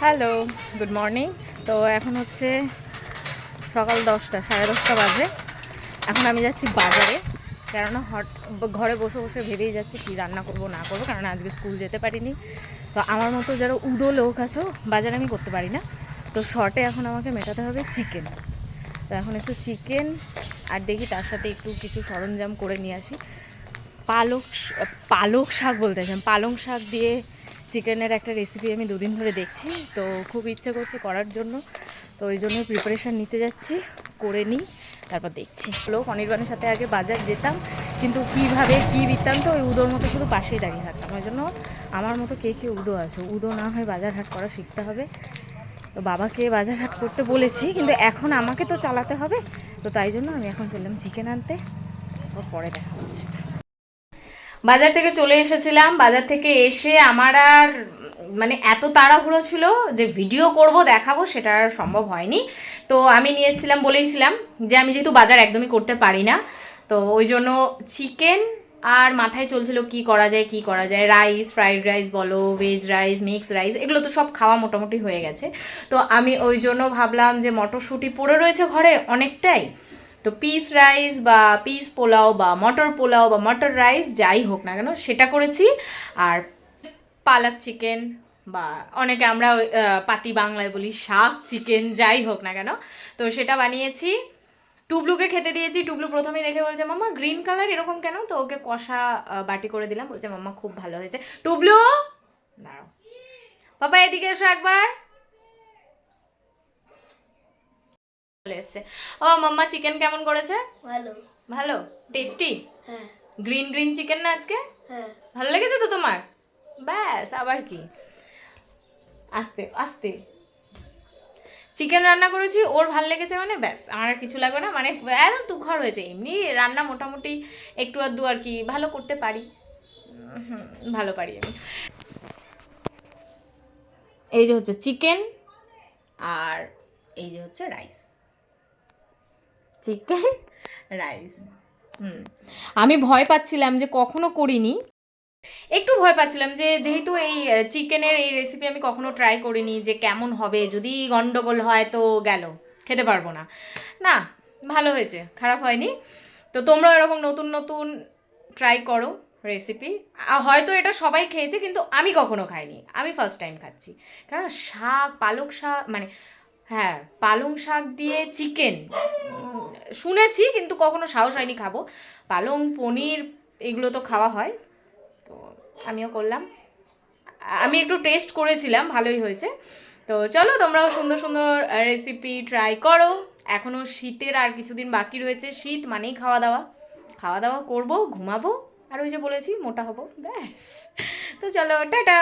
Hello, good morning. তো এখন হচ্ছে সকাল 10টা, 10:30 বাজে। এখন আমি যাচ্ছি বাজারে, কেননা ঘরে বসে বসে ভেবেই যাচ্ছি কী রান্না করব না করবো, কারণ আজকে স্কুল যেতে পারিনি। তো আমার মতো যারা উদো লোক আছো, বাজারে আমি করতে পারি না। তো শর্টে এখন আমাকে মেটাতে হবে চিকেন। তো এখন একটু চিকেন আর দেখি তার সাথে একটু কিছু সরঞ্জাম করে নিয়ে আসি। পালক শাক বলতে চাই, পালং শাক দিয়ে চিকেনের একটা রেসিপি আমি দুদিন ধরে দেখছি, তো খুব ইচ্ছে করছে করার জন্য। তো ওই জন্য প্রিপারেশান নিতে যাচ্ছি, করে নিই, তারপর দেখছি। লোক অনির্বাণের সাথে আগে বাজার যেতাম, কিন্তু কীভাবে কী বৃত্তান্ত, ওই উদোর মতো শুধু পাশেই দাঁড়িয়ে থাকতাম। ওই জন্য আমার মতো কে কে উদো আছো, উদো না হয় বাজার হাট করা শিখতে হবে। তো বাবাকে বাজার হাট করতে বলেছি, কিন্তু এখন আমাকে তো চালাতে হবে। তো তাই জন্য আমি এখন চললাম চিকেন আনতে, ও পরে দেখা হচ্ছে। বাজার থেকে চলে এসেছিলাম। বাজার থেকে এসে আমার আর মানে এত তাড়াহুড়ো ছিল যে ভিডিও করব, দেখাবো, সেটা আর সম্ভব হয়নি। তো আমি নিয়ে এসেছিলাম, বলেইছিলাম যে আমি যেহেতু বাজার একদমই করতে পারি না, তো ওই জন্য চিকেন আর মাথায় চলছিল কি করা যায়, রাইস, ফ্রাইড রাইস বলো, ভেজ রাইস, মিক্স রাইস, এগুলো তো সব খাওয়া মোটামুটি হয়ে গেছে। তো আমি ওই জন্য ভাবলাম যে মটরশুঁটি পড়ে রয়েছে ঘরে অনেকটাই, তো পিস রাইস বা পিস পোলাও বা মটর রাইস যাই হোক না কেন সেটা করেছি। আর পালক চিকেন বা অনেকে আমরা পাতি বাংলায় বলি শাক চিকেন, যাই হোক না কেন, তো সেটা বানিয়েছি। টুবলুকে খেতে দিয়েছি। টুবলু প্রথমেই দেখে বলছে মাম্মা গ্রিন কালার এরকম কেন, তো ওকে কষা বাটি করে দিলাম, বলছে মাম্মা খুব ভালো হয়েছে। টুবলু দাঁড়াও, বাবা এদিকে এসো একবার। চলে এসছে। ও মাম্মা চিকেন কেমন করেছে? ভালো। ভালো, টেস্টি। হ্যাঁ। গ্রিন গ্রিন চিকেন না আজকে? হ্যাঁ। ভালো লেগেছে তো তোমার? ব্যাস, আবার কি। আস্তে আস্তে চিকেন রান্না করেছি, ওর ভালো লেগেছে মানে ব্যাস, আমার আর কিছু লাগবে না। মানে একদম তুখর হয়েছে। এমনি রান্না মোটামুটি একটু আধটু আর কি ভালো করতে পারি, ভালো পারি আমি। এই যে হচ্ছে চিকেন, আর এই যে হচ্ছে রাইস, চিকেন রাইস। আমি ভয় পাচ্ছিলাম যে কখনো করিনি, একটু ভয় পাচ্ছিলাম যে যেহেতু এই চিকেনের এই রেসিপি আমি কখনো ট্রাই করিনি, যে কেমন হবে, যদি গন্ডগোল হয় তো গেল, খেতে পারবো না। না, ভালো হয়েছে, খারাপ হয়নি। তো তোমরাও এরকম নতুন নতুন ট্রাই করো রেসিপি। হয়তো এটা সবাই খেয়েছে, কিন্তু আমি কখনো খাইনি, আমি ফার্স্ট টাইম খাচ্ছি। কারণ শাক, পালক শাক, মানে হ্যাঁ পালং শাক দিয়ে চিকেন শুনেছি, কিন্তু কখনো সাহস হয়নি খাবো। পালং পনির এগুলো তো খাওয়া হয়, তো আমিও করলাম। আমি একটু টেস্ট করেছিলাম, ভালোই হয়েছে। তো চলো তোমরাও সুন্দর সুন্দর রেসিপি ট্রাই করো। এখনও শীতের আর কিছুদিন বাকি রয়েছে, শীত মানেই খাওয়া দাওয়া, খাওয়া দাওয়া করবো, ঘুমাবো, আর ওই যে বলেছি মোটা হবো, ব্যাস। তো চলো টাটা।